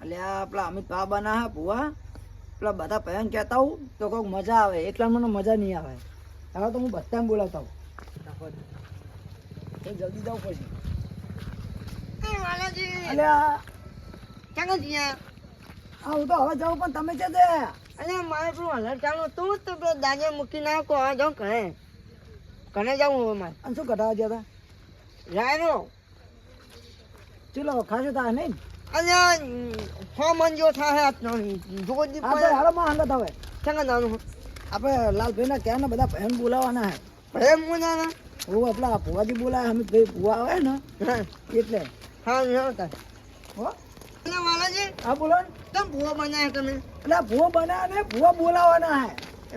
અલ્યા પેલા અમિત બા બના હે ભુવા પેલા બધા ભયન કહેતા હું તો કોઈક મજા આવે એકલા મને મજા નહીં આવે હવે તો હું બધાને બોલાવતા હું એ જલ્દી જવું પડશે અલ્યા ક્યાં ગયા? હા હું તો હવે જાઉં પણ તમે છે તે અરે મારે પેલું હલર ચાલુ તું તો પેલો દાજે મૂકી નાખો હવે જાઉં ઘરે જાઉં હવે મારે અને શું કઢાવા ગયા હતા રાયરો ચલો ખાશે તા નહીં અને છ મન જો થાય આપનો જોગજી હા તો હાલો માં હંગત હવે ક્યાં નાનું આપણે લાલભાઈના ક્યાંના બધા ભયન બોલાવવાના હે પ્રેમ મુનાના હું આપણા ભુવાજી બોલાવે અમિતભાઈ ભુવા આવે ને એટલે હા નહોતા હો અને વાલાજી હા બોલો ને તમે ભૂવો બનાવ્યા તમે એટલે ભુવા બનાવે ને ભુવા બોલાવવાના હે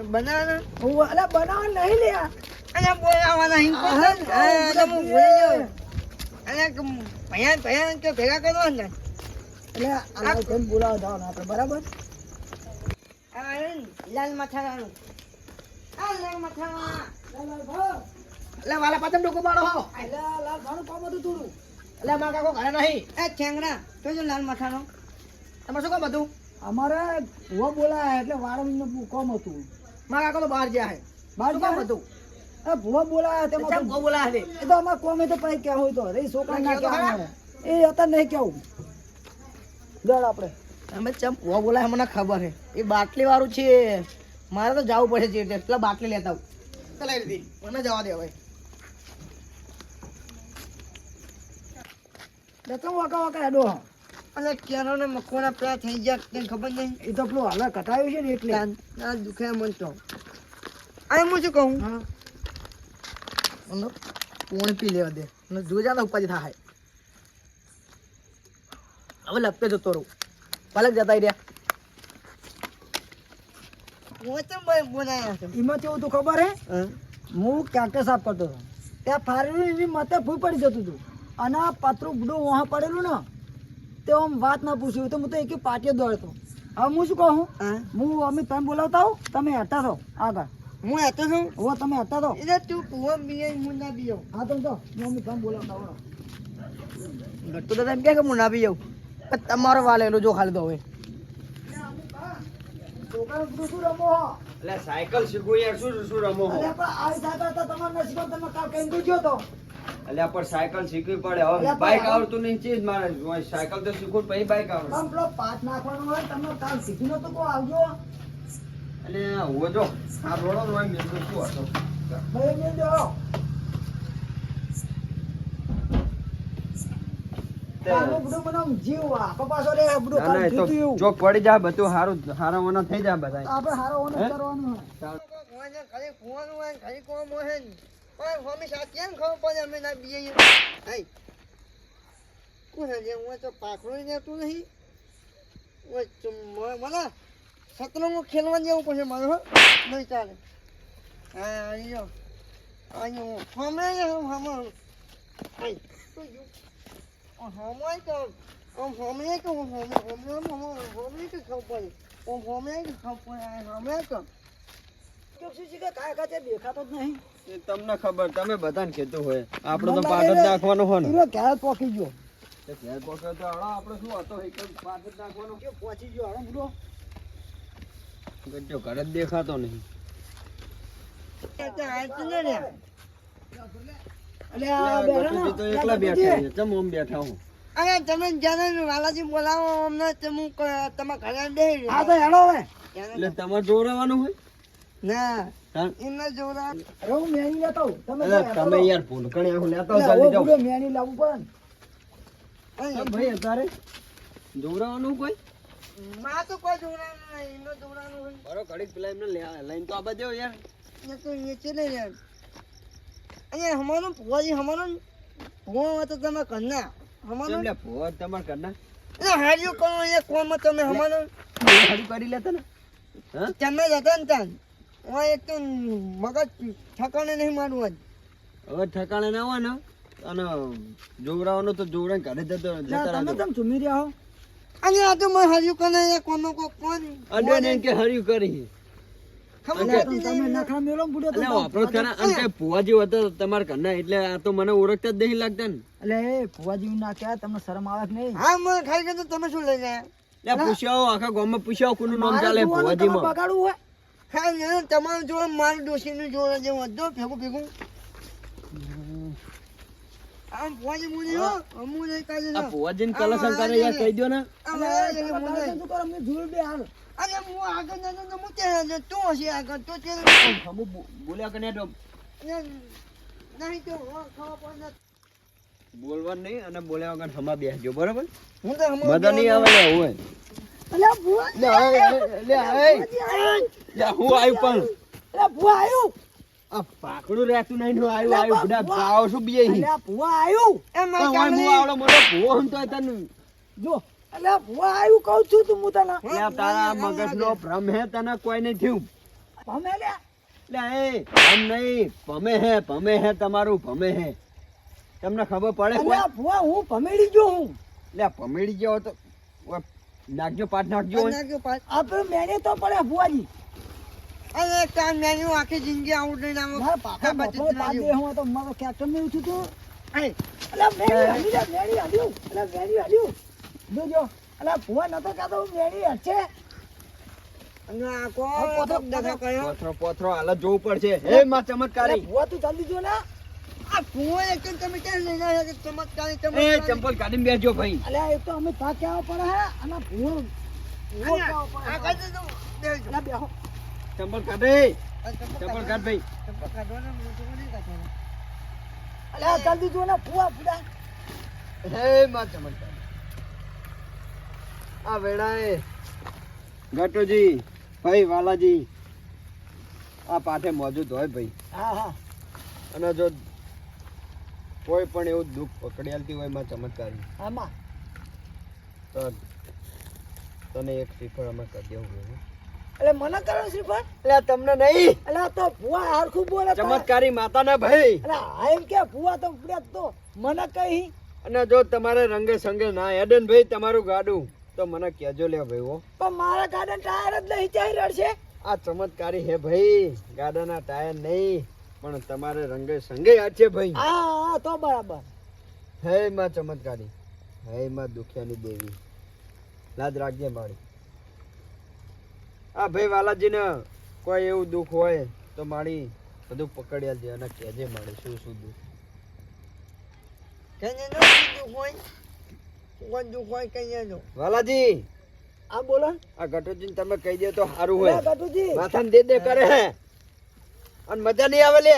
બનાવવાના ભુવા એટલે બનાવવા નહીં લ્યા અને બોલાવવાના હિંકો અને હું ભૂલી ગયો અને ભૈયા કે ભેગા કરો ને એટલે આ લાલભાઈને બોલાવવા જવાનું આપણે બરાબર લાલ મથારાનું લાલ મથારા એટલે વાલા પાછળ ડોકો પાડો હો એટલે લાલ ભાણું કામ હતું થોડું એટલે મારા કાકો ઘરે નહીં એ છેંગડા જોજો લાલ મથાનો તમારે શું કામ હતું અમારે ભુવા બોલાયા એટલે વાળંદનું કામ હતું મારા કાકો તો બહાર ગયા હે બહાર કામ હતું એ ભુવા બોલાયા તેમાં ભુવા બોલાયા એ તો અમારે કોમે તો પછી ક્યાં હોય તો રે છોકરા ના ક્યાં એ હતા નહીં કેવું જડ આપણે અમે ચમ ભુવા બોલાયા મને ખબર છે એ બાટલી વાળું છે મારે તો જવું પડે છે એટલા બાટલી લેતા આવું ચલાવી દીધી મને જવા દે હવે દત્તમ વાકા વાકા હેડો અને કેરો ને મખોના પેલા થઈ ગયા તને ખબર નહીં એ તો પેલું હાલ કટાયું છે ને એટલે ના દુખે મન તો આ હું શું કહું હા મને પોણ પી લેવા દે અને જોજા ને ઉપાધિ થાય હવે લપે જતો રહું પલક જતા રહ્યા હું તો બોલાયા છે એમાં કેવું તું ખબર હે હું ક્યાંકે સાફ કરતો હતો ત્યાં ફારેલું એની માથે ભૂઈ પડી જતું હતું અને આ પાત્રું બધું વહાં પડેલું ને તે આમ વાત ના પૂછ્યું તો હું તો એક પાટીએ દોડતો હવે હું શું કહું હું અમિતભાઈ બોલાવતા હોઉં તમે હટા થો આગળ હું હતો છું હો તમે હટા થો એટલે તું પુવા બીએ હું ના બીયો હા તો જો હું અમિતભાઈ બોલાવતા હોઉં ઘટતો દાદા એમ કે હું ના બીયો તમારો વાલેલો જો ખાલી તો હવે છોકરા બધું શું રમો હો એટલે સાયકલ શીખવું યાર શું શું રમો હો અલ્યા પણ આવી સાયકલ તો તમારા નસીબમાં તમે કાલ કઈ દેજો તો એટલે પણ સાયકલ શીખવી પડે હવે અલ્યા બાઈક પણ આવડતું નહીં ચીજ મારે સાયકલ તો શીખવું પછી બાઈક આવડે તમે પેલો પાટ નાખવાનો હોય તમે કાલ શીખી નતો તો આવજો એટલે હું જો આ રોડો નો મેં શું હતો ભાઈ મેં દો કાલનું બધું મને આમ જીવ આખો પાછો રે બધું કાલ ના, ના, એ તો જીતું એવું. જો પડી જાય બધું હારું હારા મને થઈ જાય બધા આપણે હારો ઓનર હે? કરવાનું હોય. ખાલી કુવાનું હોય ખાલી કોમ હોય કોઈ હંમેશા કેમ ખબર પડે અમે ના બીએ હાય કોણ હે હું તો પાખડું ને તું નહીં મને સતરંગો ખેલવા જેવું પછી મારે હો નહીં ચાલે હા અહીંયા અહીંયા હમે હમે હાય હમાય તો હમે તો હમે કે ખબર પડે હમે કે ખબર હમે તો તો શું છે કે કાંઈ કાંઈ દેખાતો જ નહીં. એ તમને ખબર તમે બધાને કીધું હોય આપણે તો મને પાટ જ લાગે નાખવાનું હોય ને હીરો ક્યારે પોકી ગયો તો ઘેર પકડે તો હળો આપણે શું હતો એક જ પાટ જ નાખવાનું કે પહોંચી ગયો હારો બધો ગટ્યો ઘર જ દેખાતો નહીં અલ્યા બેઠા ને, ગટુજી તો એકલા બેઠા છે ચમ આમ બેઠા હું અરે તમે જાણે વાલાજી બોલાવો અમને તમે તમારા ઘરે દે હા તો હેડો હવે એટલે તમારે જોરાવાનું હોય ના હા? એમને જોરા હવે હું મેની લેતો આવું. તમે અલા, હેડો. તમે યાર ભૂલકણી આવું લેતા એટલે આવો, હવે જલ્દી જાઓ બધો મેની લાવવું પડે ને. કેમ ભાઈ અત્યારે જોરાવાનું કોઈ માં તો કોઈ જોરા નહીં એમને જોરાનું હોય બરો ઘડીક પેલા એમને લઈને તો આબા દેવો યાર એ તો નીચે લઈ યાર અહીંયા હમારું ભુવાજી હમારું ભુવા તો તમે ઘરના હમારું એટલે ભૂવા તમારે ઘરના એટલે હાર્યું કરો એ કોમ તમે હમારું હારી કરી લેતા ને હા તમે જતા ને ત્યાં એક તો મગજ ઠકાણે નહીં મારું આજ હવે ઠકાણે ના હોય ને અને જોવરાવાનું તો જોવરાને ઘરે જતા ના, તમે રહેજો કેમ ચૂમી રહ્યા હો? અને આ તો મેં હાર્યું કરે એ કોનો કોણ અડે ને કે હર્યું કરી ખબર અલ્યા, પડતી તમે નહીં. નખરા મેલો ને બુડો તો એટલે વાપરો જ ખરા અને કે ભુવાજી હતા તમારા ઘરના એટલે આ તો મને ઓળખતા જ નહીં લાગતા ને એટલે એ ફુવાજી ના ક્યાં તમને શરમ આવે કે નહીં? હા મને ખાઈ ગયું તો તમે શું લઈ ગયા લે પૂછ્યો આખા ગામમાં પૂછ્યો કોનું નામ મારે ચાલે જોવાનું તમારે ભુવાજીમાં બગાડવું હોય હા ને તમારું જોડે મારું ડોશીનું જોડે જેવું હતું ભેગું ભેગું આમ ભુવાજી મુને અમુ નહીં કાઢે આ ભુવાજીને કલશન કરે યાર કહી દો ને શું કરો અમને ઝૂલ બે હાલ અરે હું આગળ નતો તો હું ત્યાં તું હશે આગળ તો તે હમુ બોલ્યા કે નહીં નહીં તો ખાવા પડે બોલવાનું નહીં અને બોલ્યા વગર હમા બેસજો બરાબર હું તો મજા નહીં આવે લે હોય અલ્યા ભુવા લે હું આવ્યું પણ અલ્યા ભુવા આવ્યું આ પાકડું રહેતું નહીં હું આવ્યું બધા ગાવ શું બીએ અલ્યા ભુવા આવ્યું એમ હું આવડો મોટો ભૂવો હમ તો તને જો અલ્યા ભુવા આવ્યું કહું છું તું હું તને લે તારા મગજનો ભ્રમ હે તને કોઈ નહીં થયું ભમે લે લે એ ભમ નહીં ભમે હે તમારું ભમે હે તમને ખબર પડે કોઈ અલ્યા ભુવા હું ભમેડી જો હું લે ભમેડી ગયો તો ઓય, નાખજો પાટ નાખજો ઓય. આપણે મેને તો પડે ભુવાજી અરે કામ મેન્યુ આખી જિંદગી આવું નહીં નામ મારા પાકા બપોરે પાદ દે હું તો મારો કેપ્ટન મેં છું તું અલ્યા મેડી હલી જા મેડી હલ્યું અલ્યા મેડી હલ્યું જોજો અલ્યા ભુવા નતો કહેતો મેડી હશે અને આ કોણ દખા કર્યો પોથરો હાલ જ જોવું પડશે હે માં ચમત્કારી ભુવા તું જલ્દી જો ને આ ફોન એક તમે ક્યાં લઈને આવ્યા કે ચમત્કારી એ ચમત્કારી ચંપલ કાઢીને બેસજો ભાઈ અલ્યા એ તો અમે થાક આવવા પડે હે અને ભુવા આ કાઢી દો દેજો અલ્યા બેહો ચંપલ કાઢે ચંપલ કાઢ ભાઈ ચંપલ કાઢવાના હું તો નહીં કાઢવાના અલ્યા જલ્દી જો ને ભુવા પૂરા હે માં ચમત્કારી આ વેળાએ ગટોજી ભાઈ વાલાજી આ પાઠે મોજૂદ હોય ભાઈ હા હા અને જો કોઈ પણ એવું દુઃખ પકડી આલતી હોય માં ચમત્કારી આમાં તો તને એક શ્રીફળ અમે કરી દેવું જોઈએ. એટલે મને કરો શ્રીફળ એટલે તમને નહીં અલ્યા તો ભુવા હરખું બોલે તો ચમત્કારી માતાના ભાઈ અલ્યા એમ કે ભુવા તો પડ્યા તો મને કહી અને જો તમારે રંગે સંગે ના હેડન ભાઈ તમારું ગાડું તો મને કહેજો લે ભાઈ હો પણ મારા ગાર્ડન ટાયર જ નહીં ચાઈ રડશે આ ચમત્કારી હે ભાઈ ગાડાના ટાયર નહીં પણ તમારે રંગે સંગે યાદ છે ભાઈ હા હા તો બરાબર હે માં ચમત્કારી હે માં દુખિયાની દેવી લાજ રાખજે મારી આ ભાઈ વાલાજીને કોઈ એવું દુઃખ હોય તો મારી બધું પકડી આલજે અને કહેજે મારે શું શું દુઃખ કઈ નો દુઃખ હોય કોઈ દુઃખ હોય કઈ નો વાલાજી આ બોલો આ ગટોજીને તમે કહી દે તો સારું હોય ગટુજી માથાને દે કરે હે અને મજા નહીં આવે લે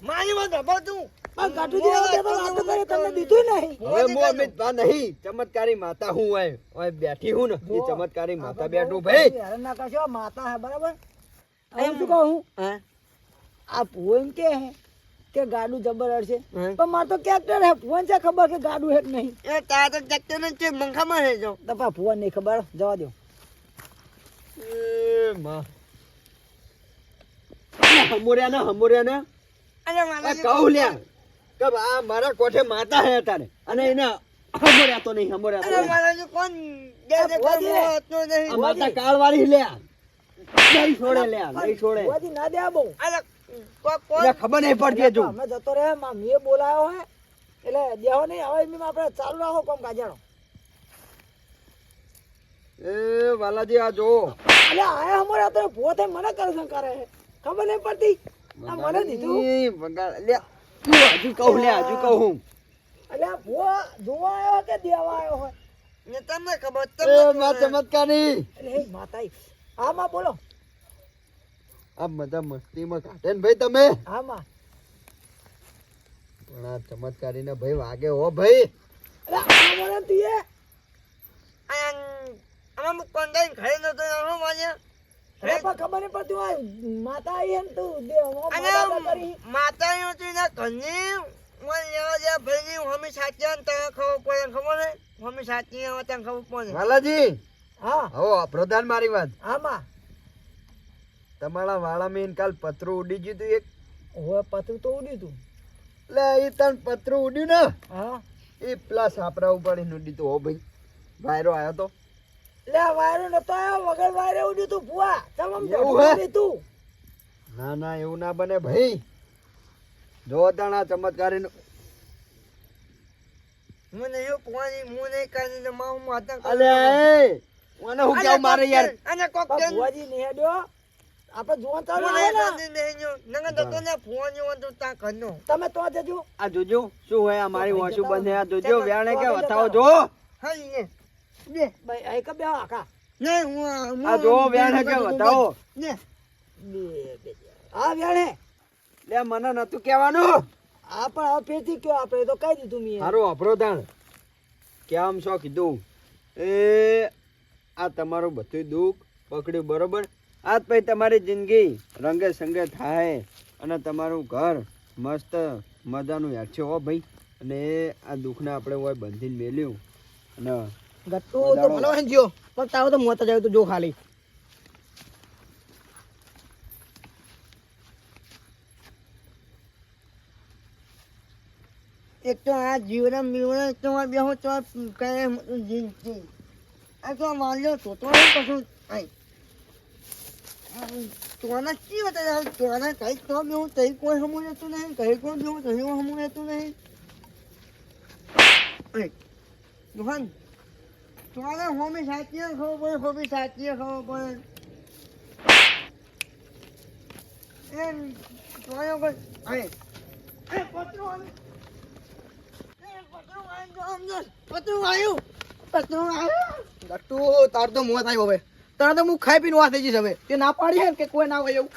મારી માં ધબા તું પણ ગટુજી હવે તો વાતો કરે તમને દીધું નહીં હવે હું અમિત બા નહીં ચમત્કારી માતા હું હોય ઓય બેઠી હું ને એ ચમત્કારી માતા બેઠું ભાઈ હેરાન ના કરશો માતા હે બરાબર એમ શું કહું હે આ ભુવન કે ગાડું જબર હશે હે? પણ માર તો કેક્ટર હે ભુવન છે ખબર કે ગાડું હે કે નહીં એ તારા તો ટ્રેક્ટર ને છે મંખામાં રહેજો તો પા ભુવન નહીં ખબર જવા દો એ માં હમોર્યા ને અરે આ મારા કહું લ્યા કે આ મારા કોઠે માતા હે તારે અને એને હમોર્યા તો નહીં હમોર્યા તો અરે નહીં. મારા કોણ દે દે ભુવાજી. કરતો નહીં આ માતા કાળવાળી લ્યા નહીં છોડે લ્યા નહીં છોડે ભુવાજી ના દે આ બહુ અરે કોણ એને ખબર નહીં પડતી હજુ અમે જતો રહે માં મેં બોલાયો હે એટલે દેવો નહીં હવે એમ આપણે ચાલુ રાખો કોમ ગાજાડો એ વાલાજી આ જો એટલે આયા અમારે તો ભૂવો થઈ મને કરશન કરે છે ખબર નહીં પડતી આ મને દીધું હજુ કહું લ્યા હજુ કહું એટલે ભૂવો જોવા આવ્યો કે દેવા આવ્યો હોય ને તમને ખબર એ માં ચમત્કારી એટલે હે માતા હા માં બોલો આ બધા મસ્તીમાં કાઢે ને ભાઈ તમે હા માં પણ આ ચમત્કારી ને ભાઈ વાગે હો ભાઈ એટલે આ મને તીએ અમે કોંડાઈ ઘરે નતો આવો માન્યા અરે પણ ખબર નહીં પડતી હોય માતા આવી એમ તું દેવા કરી માતા હતી ને ઘરની મને લેવા જ્યાં ભાઈ હમી સાચી ને તને ખબર પડે ખબર ને હમી સાચી આવે તને ખબર પડે વાલાજી હા હો પ્રધાન મારી વાત હા માં તમારા વાળા મેં કાલ પતરું ઉડી ગયું તું એક હવે પતું તો ઉડ્યું તું એટલે એ તન પતરું ઉડ્યું ને હા એ પ્લસ આપડા ઉપર ઉડી તું હો ભાઈ વાયરો આવ્યો તો લે વાયરો નતો આવ્યો વગર વાયરે ઉડ્યું તું ભુવા તમામ એવું હે? તું ના ના એવું ના બને ભાઈ જો તાણા ચમત્કારી નું મને એવું પોણી હું નહીં કાઢી ને મારું માતા અલે એ મને હું કેવું મારે યાર અને કોક પણ કેમ ભુવાજી ને હેડ્યો આપણે જોવા ચાલુ મને આવે ને ગાંધી નહીં જો નંગા તો તને ફોન જો તો તા કરનો તમે તો જજો આ જોજો શું હોય આ મારી વાંસુ બંધ આ જોજો વેણે કે વતાવો જો હા ઈ ને ભાઈ આ કે બે આકા નહીં હું આ જો વેણે કે વતાવો ને હા વ્યાણે લે મને નતું કહેવાનું આ પણ આ ફેરથી કયો આપણે તો કહી દીધું મેં હારું અભરો તાણ કેમ છો કીધું એ આ તમારું બધું દુઃખ પકડ્યું બરોબર આજ પછી તમારી જિંદગી રંગે સંગે થાય અને તમારું ઘર મસ્ત મજાનું યાદ છે હો ભાઈ અને આ દુઃખને આપણે હોય બંધીને મેલ્યું અને ગટ્ટુ તો ભલો હે ગયો પણ તાવ તો મોત જાય તો જો ખાલી એક તો આ જીવરામ બીવરામ તો આ બેહો તો કહે જિંદગી આ તો માલ્યો તો કશું આઈ તોના કી હતા તોના કઈ તો બેહો તઈ કોઈ હમું રહેતું નહીં કઈ કોઈ બેહો તઈ હમું રહેતું નહીં જોહાન તોના હોમી સાચી ખબર હોમી સાચી ખબર એમ તોયો કોઈ આઈ એ પત્રો ગટ્ટુ તાર તો મોત આવ્યો હવે તાર તો હું ખાઈ પીને વાત થઈ જઈશ હવે તે ના પાડી હે કે કોઈ ના હોય એવું